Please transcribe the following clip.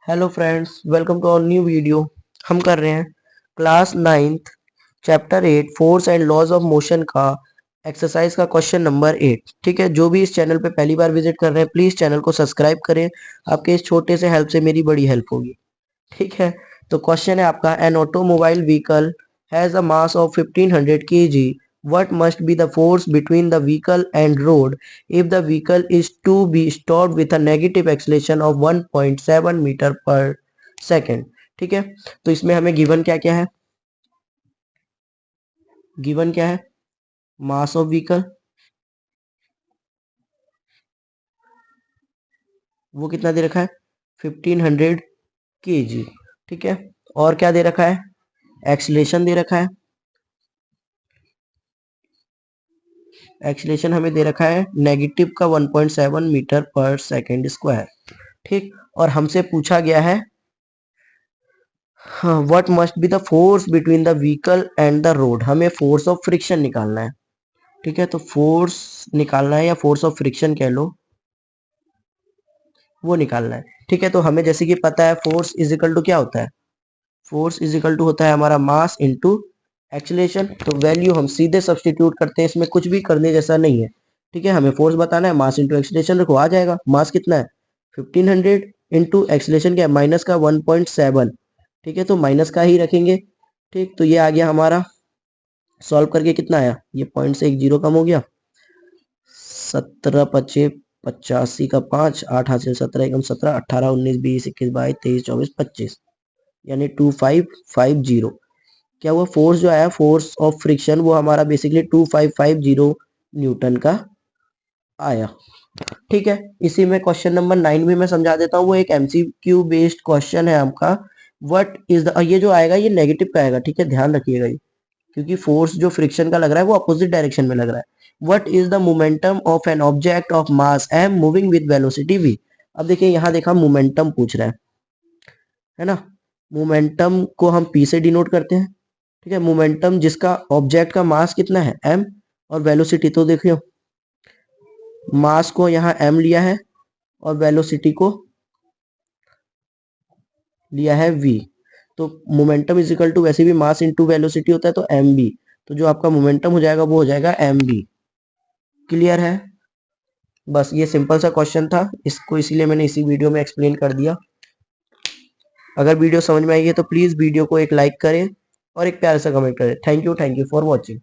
Hello friends, welcome to our new video. हम कर रहे हैं class 9th chapter 8 force and laws of motion का एक्सरसाइज का क्वेश्चन नंबर 8। ठीक है, जो भी इस चैनल पे पहली बार विजिट कर रहे हैं प्लीज चैनल को सब्सक्राइब करें। आपके इस छोटे से हेल्प से मेरी बड़ी हेल्प होगी। ठीक है, तो क्वेश्चन है आपका, an automobile vehicle has a mass of 1500 kg। What must be the force between the vehicle and road if the vehicle is to be stopped with a negative acceleration of 1.7 metre पर second. ठीक है, तो इसमें हमें given क्या क्या है? Given क्या है? मास ऑफ व्हीकल, वो कितना दे रखा है? 1500 kg। ठीक है, और क्या दे रखा है? एक्सीलेशन दे रखा है। एक्सीलेशन हमें दे रखा है नेगेटिव का 1.7 मीटर पर सेकेंड स्क्वायर। ठीक, और हमसे पूछा गया है what must be the force between the vehicle and the road. हमें फोर्स ऑफ फ्रिक्शन निकालना है। ठीक है, तो फोर्स निकालना है या फोर्स ऑफ फ्रिक्शन कह लो, वो निकालना है। ठीक है, तो हमें जैसे कि पता है फोर्स इज इक्वल टू क्या होता है? फोर्स इज इक्वल टू होता है हमारा मास इनटू एक्सीलरेशन। तो वैल्यू हम सीधे सब्स्टिट्यूट करते हैं, इसमें कुछ भी करने जैसा नहीं है। ठीक है, हमें फोर्स बताना है, मास इंटू एक्सीलरेशन रखो, आ जाएगा। मास कितना है? 1500 इंटू एक्सीलरेशन क्या है? माइनस का 1.7। ठीक है, तो माइनस का ही रखेंगे। ठीक, तो ये आ गया हमारा। सॉल्व करके कितना आया? ये पॉइंट से एक जीरो कम हो गया। 17 × 5 = 85 का 5, 8 हासिल 17 एकम 17, 18 19 20 21 22 23 24 25, यानी 2550। क्या हुआ? फोर्स जो आया, फोर्स ऑफ फ्रिक्शन, वो हमारा बेसिकली 2550 न्यूटन का आया। ठीक है, इसी में क्वेश्चन नंबर 9 भी मैं समझा देता हूँ। वो एक एमसीक्यू बेस्ड क्वेश्चन है आपका। व्हाट इज द, ये जो आएगा ये नेगेटिव का आएगा। ठीक है, ध्यान रखिएगा ये, क्योंकि फोर्स जो फ्रिक्शन का लग रहा है वो अपोजिट डायरेक्शन में लग रहा है। What is the momentum of an object of mass am moving with velocity v। अब देखिए यहाँ देखा मोमेंटम पूछ रहा है ना। मोमेंटम को हम p से डिनोट करते हैं। ठीक है, मोमेंटम जिसका ऑब्जेक्ट का मास कितना है? m, और वेलोसिटी तो देखियो, मास को यहाँ m लिया है और वेलोसिटी को लिया है v। तो मोमेंटम इज इक्वल टू, वैसे भी मास इनटू वेलोसिटी होता है, तो mv। तो जो आपका मोमेंटम हो जाएगा वो हो जाएगा mv। क्लियर है? बस ये सिंपल सा क्वेश्चन था, इसको इसीलिए मैंने इसी वीडियो में एक्सप्लेन कर दिया। अगर वीडियो समझ में आई है तो प्लीज वीडियो को एक लाइक करें और एक प्यारा सा कमेंट करें। Thank you for watching.